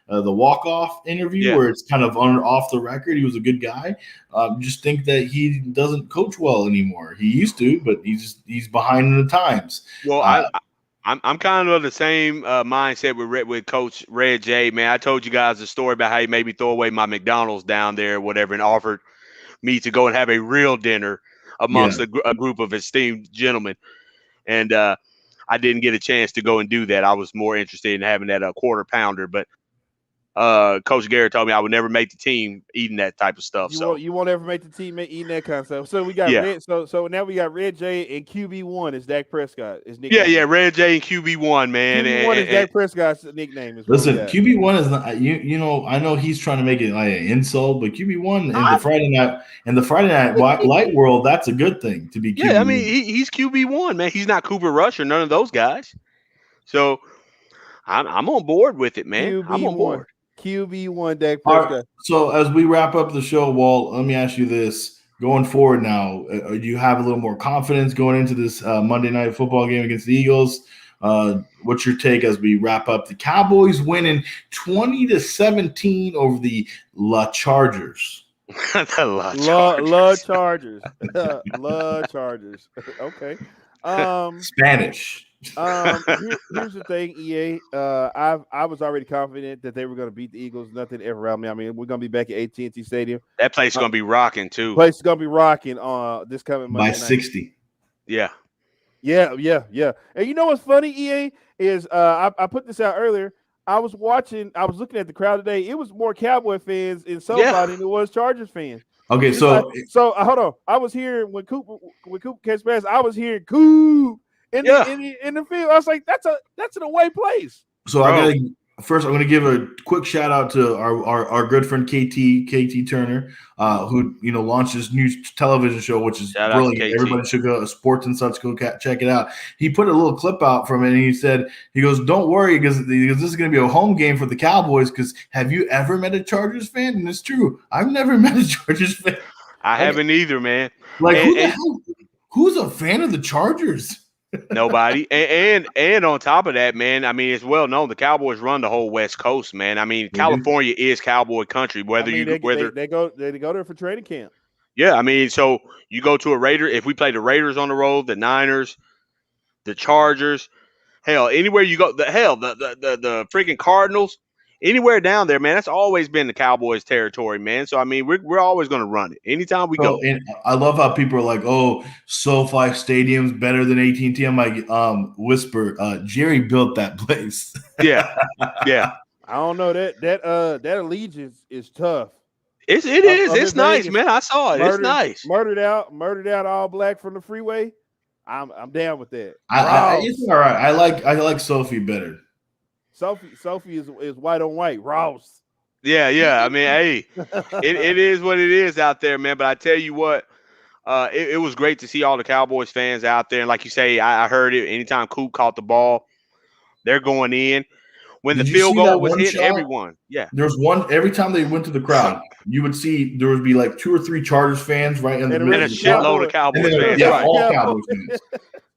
walk-off interview where it's kind of off the record. He was a good guy. Just think that he doesn't coach well anymore. He used to, but he's behind in the times. Well, I'm kind of the same mindset with Coach Red J. Man, I told you guys the story about how he made me throw away my McDonald's down there, or whatever, and offered me to go and have a real dinner amongst a group of esteemed gentlemen. And I didn't get a chance to go and do that. I was more interested in having that quarter pounder. But Coach Garrett told me I would never make the team eating that type of stuff. You won't ever make the team eating that kind of stuff. So we got so now we got Red J and QB1 is Dak Prescott. His nickname. Yeah, Red J and QB1, man. QB1 is Dak Prescott's nickname. Listen, QB1 is not. I know he's trying to make it like an insult, but QB1 in the Friday night light world, that's a good thing to be. QB1. Yeah, I mean he's QB1, man. He's not Cooper Rush or none of those guys. So I'm on board with it, man. I'm on board. QB1 Dak Prescott. Right, so as we wrap up the show, Walt, let me ask you this. Going forward now, do you have a little more confidence going into this Monday night football game against the Eagles? What's your take as we wrap up? The Cowboys winning 20-17 over the La Chargers. La Chargers. La Chargers. Okay. Spanish. Here's the thing, EA. I was already confident that they were going to beat the Eagles. Nothing ever around me. I mean, we're going to be back at AT&T Stadium. That place is going to be rocking too. Place is going to be rocking this coming Monday by night. 60. Yeah. And you know what's funny, EA, is I put this out earlier. I was looking at the crowd today. It was more Cowboy fans in SoFi than it was Chargers fans. Okay, so hold on. I was hearing when Coop catch pass. I was hearing Coop in the field. I was like, that's an away place. So I'm gonna give a quick shout out to our good friend KT Turner, who launched his new television show, which is brilliant. Everybody should go Sports and Such, go check it out. He put a little clip out from it, and he goes, "Don't worry, because this is gonna be a home game for the Cowboys. Because have you ever met a Chargers fan?" And it's true. I've never met a Chargers fan. I haven't either, man. Like who's a fan of the Chargers? Nobody. And on top of that, man, I mean, it's well known the Cowboys run the whole West Coast, man. I mean, California is Cowboy country. They go there for training camp. Yeah, I mean, so you go to a Raider. If we play the Raiders on the road, the Niners, the Chargers, hell, anywhere you go, the freaking Cardinals, anywhere down there, man, that's always been the Cowboys' territory, man. So I mean, we're always going to run it anytime we go. And I love how people are like, "Oh, SoFi Stadium's better than AT&T." I'm like, whisper, Jerry built that place. Yeah. I don't know that allegiance is tough. It is. It's nice, man. I saw it. It's nice. Murdered out all black from the freeway. I'm down with that. It's all right. I like Sophie better. Sophie is white on white. Ross. Yeah. I mean, hey, it is what it is out there, man. But I tell you what, it was great to see all the Cowboys fans out there. And like you say, I heard it. Anytime Coop caught the ball, they're going in. When the field goal was hit, everyone. Yeah. There's one every time they went to the crowd, you would see there would be like 2 or 3 Chargers fans right in the middle. And a shitload of Cowboys fans. Yeah, all Cowboys fans.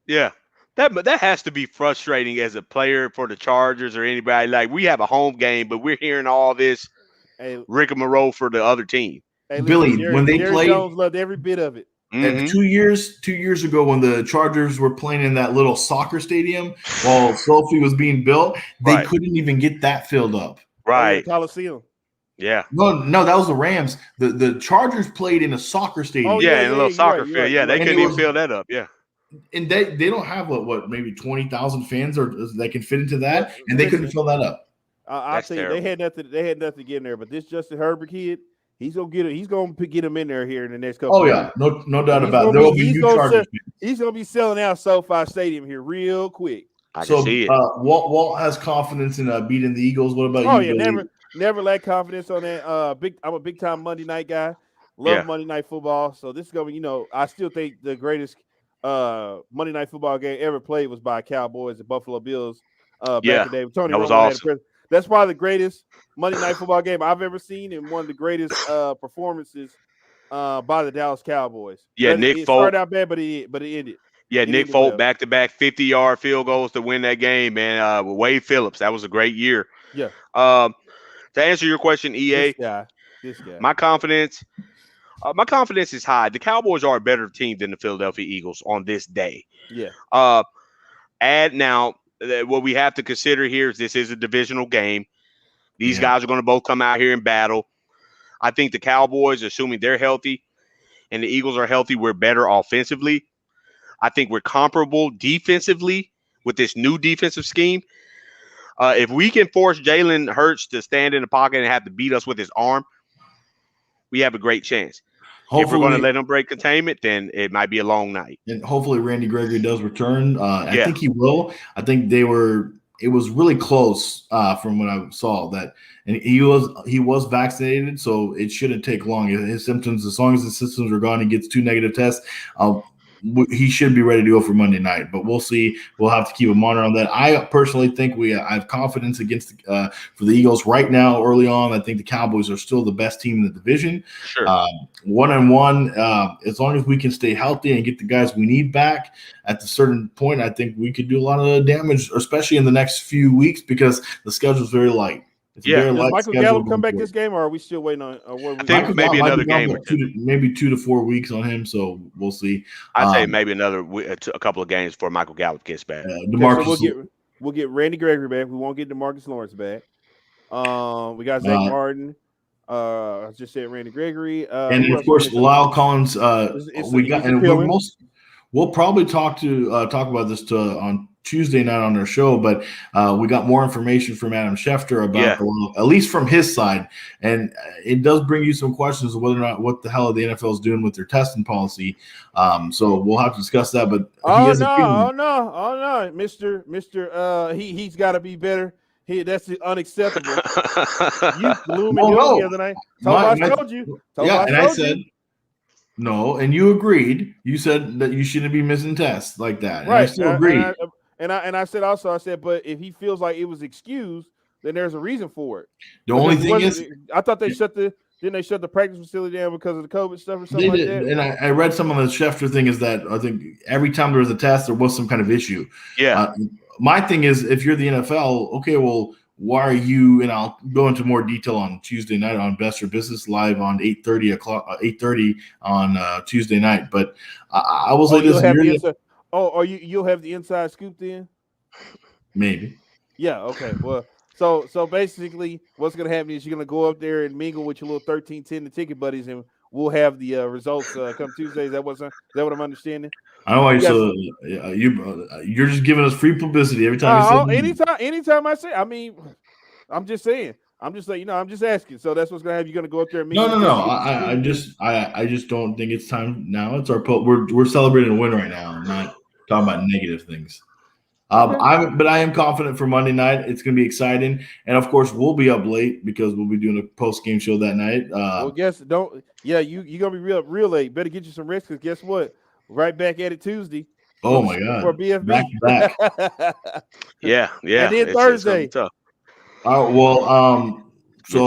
Yeah. That has to be frustrating as a player for the Chargers or anybody. Like, we have a home game, but we're hearing all this rigmarole for the other team. Hey, Billy, when they played, Jones loved every bit of it. And 2 years ago, when the Chargers were playing in that little soccer stadium while Sophie was being built, they couldn't even get that filled up. Right. Coliseum. Yeah. No, that was the Rams. The Chargers played in a soccer stadium. In a little soccer field. Yeah, they couldn't even fill that up. Yeah. And they don't have what maybe 20,000 fans or they can fit into that, and they couldn't fill that up. I'll tell you, they had nothing to get in there. But this Justin Herbert kid, he's gonna get him in there here in the next couple. Oh yeah, no doubt about it. There will be new Chargers. He's gonna be selling out SoFi Stadium here real quick. I can see it. Walt has confidence in beating the Eagles. What about you? Oh yeah, never lack confidence on that. I'm a big time Monday night guy. Love Monday Night Football. So this is gonna be, I still think the greatest Monday Night Football game ever played was by Cowboys and Buffalo Bills back in the day. Tony that was Romo awesome. That's probably the greatest Monday Night Football game I've ever seen, and one of the greatest performances by the Dallas Cowboys. Yeah, Nick Folk started out bad, but it ended. Yeah, Nick Folk back-to-back 50-yard field goals to win that game, man. With Wade Phillips, that was a great year. Yeah. To answer your question, EA, this guy. My confidence is high. The Cowboys are a better team than the Philadelphia Eagles on this day. Yeah. What we have to consider here is this is a divisional game. These guys are going to both come out here and battle. I think the Cowboys, assuming they're healthy, and the Eagles are healthy, we're better offensively. I think we're comparable defensively with this new defensive scheme. If we can force Jalen Hurts to stand in the pocket and have to beat us with his arm, we have a great chance. Hopefully, if we're going to let him break containment, then it might be a long night. And hopefully Randy Gregory does return. I think he will. I think it was really close from what I saw and he was vaccinated, so it shouldn't take long. His symptoms, as long as the symptoms are gone, he gets 2 negative tests. He should be ready to go for Monday night, but we'll see. We'll have to keep a monitor on that. I personally think I have confidence for the Eagles right now. Early on, I think the Cowboys are still the best team in the division. Sure. 1-1. As long as we can stay healthy and get the guys we need back at a certain point, I think we could do a lot of damage, especially in the next few weeks because the schedule is very light. It's Yeah. a very Does light Michael schedule Gallup come going back forward. this game, or are we still waiting on? Or what are we I think doing? maybe might another be gone game for or two. maybe 2 to 4 weeks on him, so we'll see. I'd say maybe a couple of games before Michael Gallup gets back. Okay, DeMarcus, so we'll get Randy Gregory back. We won't get DeMarcus Lawrence back. We got Zach Martin. I just said Randy Gregory. and Who of else course missing? Lyle Collins. We got, he's a and fill-in. we'll probably talk about this on Tuesday night on our show, but we got more information from Adam Schefter about at least from his side, and it does bring you some questions of whether or not what the hell the NFL is doing with their testing policy. So we'll have to discuss that. But Mister, he's got to be better. That's unacceptable. You gloom and doom the other night. Told you. I said. No, and you agreed. You said that you shouldn't be missing tests like that. Right. And I still agreed. And I said, but if he feels like it was excused, then there's a reason for it. The only thing is, I thought they shut the practice facility down because of the COVID stuff or something like that. And I read some of the Schefter thing is that I think every time there was a test, there was some kind of issue. Yeah. My thing is, if you're the NFL, okay, well, why are you? And I'll go into more detail on Tuesday night on Best for Business live on 8:30 on Tuesday night. But I will say this: you'll have the inside scoop then. Maybe. Yeah. Okay. Well, so basically, what's going to happen is you're going to go up there and mingle with your little 1310 the ticket buddies, and we'll have the results come Tuesday. Is that what I'm understanding? I don't know why you're just giving us free publicity every time. Anytime I say, I mean, I'm just saying. I'm just like, I'm just asking. So that's what's gonna have you gonna go up there and meet. No. I just don't think it's time now. It's our we're celebrating a win right now. I'm not talking about negative things. But I am confident for Monday night. It's going to be exciting, and of course, we'll be up late because we'll be doing a post game show that night. You're gonna be real late. Better get you some rest because guess what? Right back at it Tuesday. Oh my God! For bFb. Back. yeah. And then Thursday. It's tough. So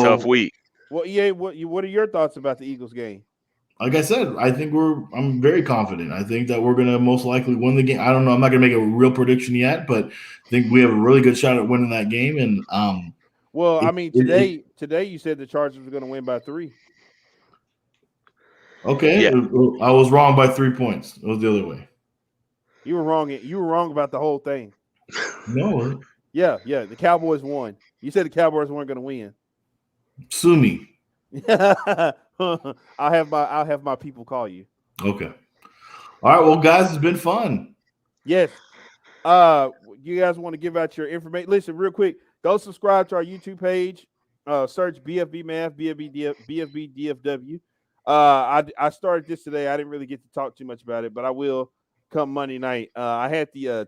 tough week. Well, EA, what are your thoughts about the Eagles game? Like I said, I'm very confident. I think that we're going to most likely win the game. I don't know. I'm not going to make a real prediction yet, but I think we have a really good shot at winning that game. And today you said the Chargers were going to win by 3. Okay, yeah. I was wrong by 3 points. It was the other way. You were wrong. You were wrong about the whole thing. No. Yeah. The Cowboys won. You said the Cowboys weren't going to win. Sue me. I'll have my people call you. Okay. All right. Well, guys, it's been fun. Yes. You guys want to give out your information? Listen, real quick. Go subscribe to our YouTube page. Search bFb Math, bFb DFW. I started this today. I didn't really get to talk too much about it, but I will come Monday night. I had the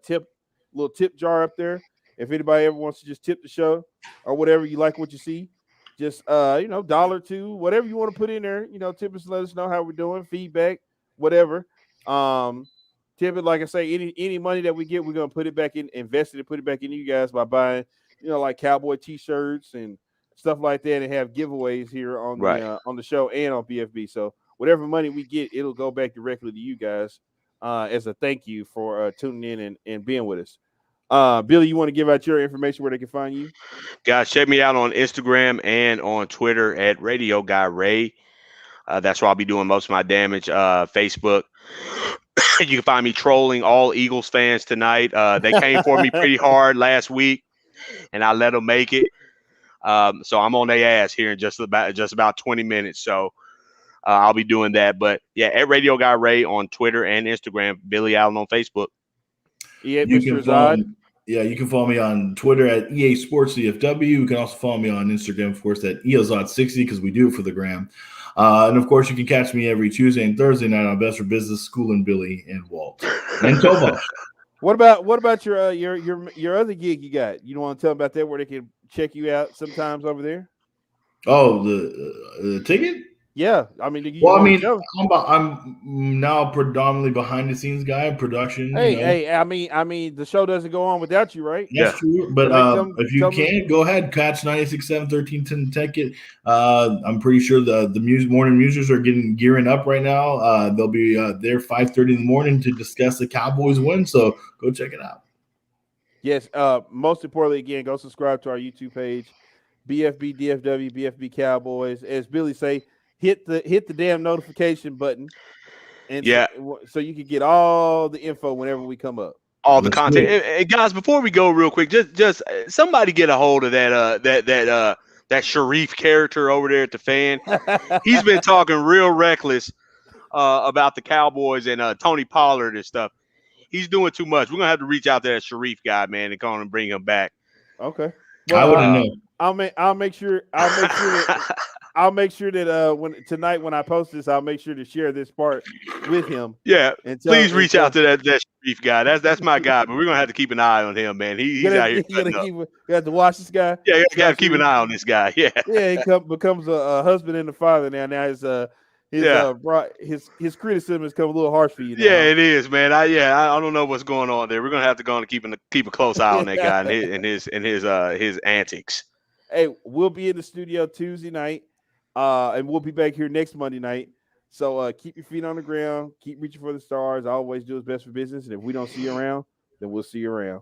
little tip jar up there. If anybody ever wants to just tip the show or whatever, you like what you see, just $1 or $2, whatever you want to put in there, tip us, let us know how we're doing, feedback, whatever. Tip it, like I say, any money that we get, we're gonna put it back in, invest it and put it back in you guys by buying, like Cowboy t-shirts and stuff like that, and have giveaways here on the show and on bFb. So whatever money we get, it'll go back directly to you guys as a thank you for tuning in and being with us. Billy, you want to give out your information where they can find you? Guys, check me out on Instagram and on Twitter at Radio Guy Ray. That's where I'll be doing most of my damage. Facebook. You can find me trolling all Eagles fans tonight. They came for me pretty hard last week, and I let them make it. So I'm on their ass here in just about 20 minutes. So I'll be doing that. But yeah, at Radio Guy Ray on Twitter and Instagram, Billy Allen on Facebook. Yeah, Mr. Zod. Yeah, you can follow me on Twitter at EA Sports CFW. You can also follow me on Instagram, of course, at EOZOD60 because we do it for the gram. And of course, you can catch me every Tuesday and Thursday night on Best for Business, School and Billy and Walt and Tobo. What about your other gig you got? You don't want to tell them about that where they can check you out sometimes over there? Oh, the ticket? Yeah, I mean, I'm now predominantly behind the scenes guy, production. Hey, I mean, the show doesn't go on without you, right? That's true. But if you can, go ahead, catch 96.7, 1310 Ticket. I'm pretty sure the morning musers are gearing up right now. They'll be there 5:30 in the morning to discuss the Cowboys win. So go check it out. Yes. Most importantly, again, go subscribe to our YouTube page. BFB, DFW, BFB Cowboys. As Billy say, hit the damn notification button, and so you can get all the info whenever we come up. All the content. And guys, before we go real quick, just somebody get a hold of that Sharif character over there at the Fan. He's been talking real reckless about the Cowboys and Tony Pollard and stuff. He's doing too much. We're gonna have to reach out to that Sharif guy, man, and call him and bring him back. Okay. Well, I wouldn't know. I'll make sure that when tonight when I post this, I'll make sure to share this part with him. Yeah, please reach out to that Sharif guy. That's my guy, but we're gonna have to keep an eye on him, man. He's out here. You have to watch this guy. Yeah, you got to keep an eye on this guy. Yeah. Yeah, he becomes a husband and a father now. Now his criticism has come a little harsh for you now. Yeah, it is, man. I don't know what's going on there. We're gonna have to go and keep a close eye on that guy and his antics. Hey, we'll be in the studio Tuesday night, and we'll be back here next Monday night. So keep your feet on the ground, keep reaching for the stars. Always do his best for business, and if we don't see you around, then we'll see you around.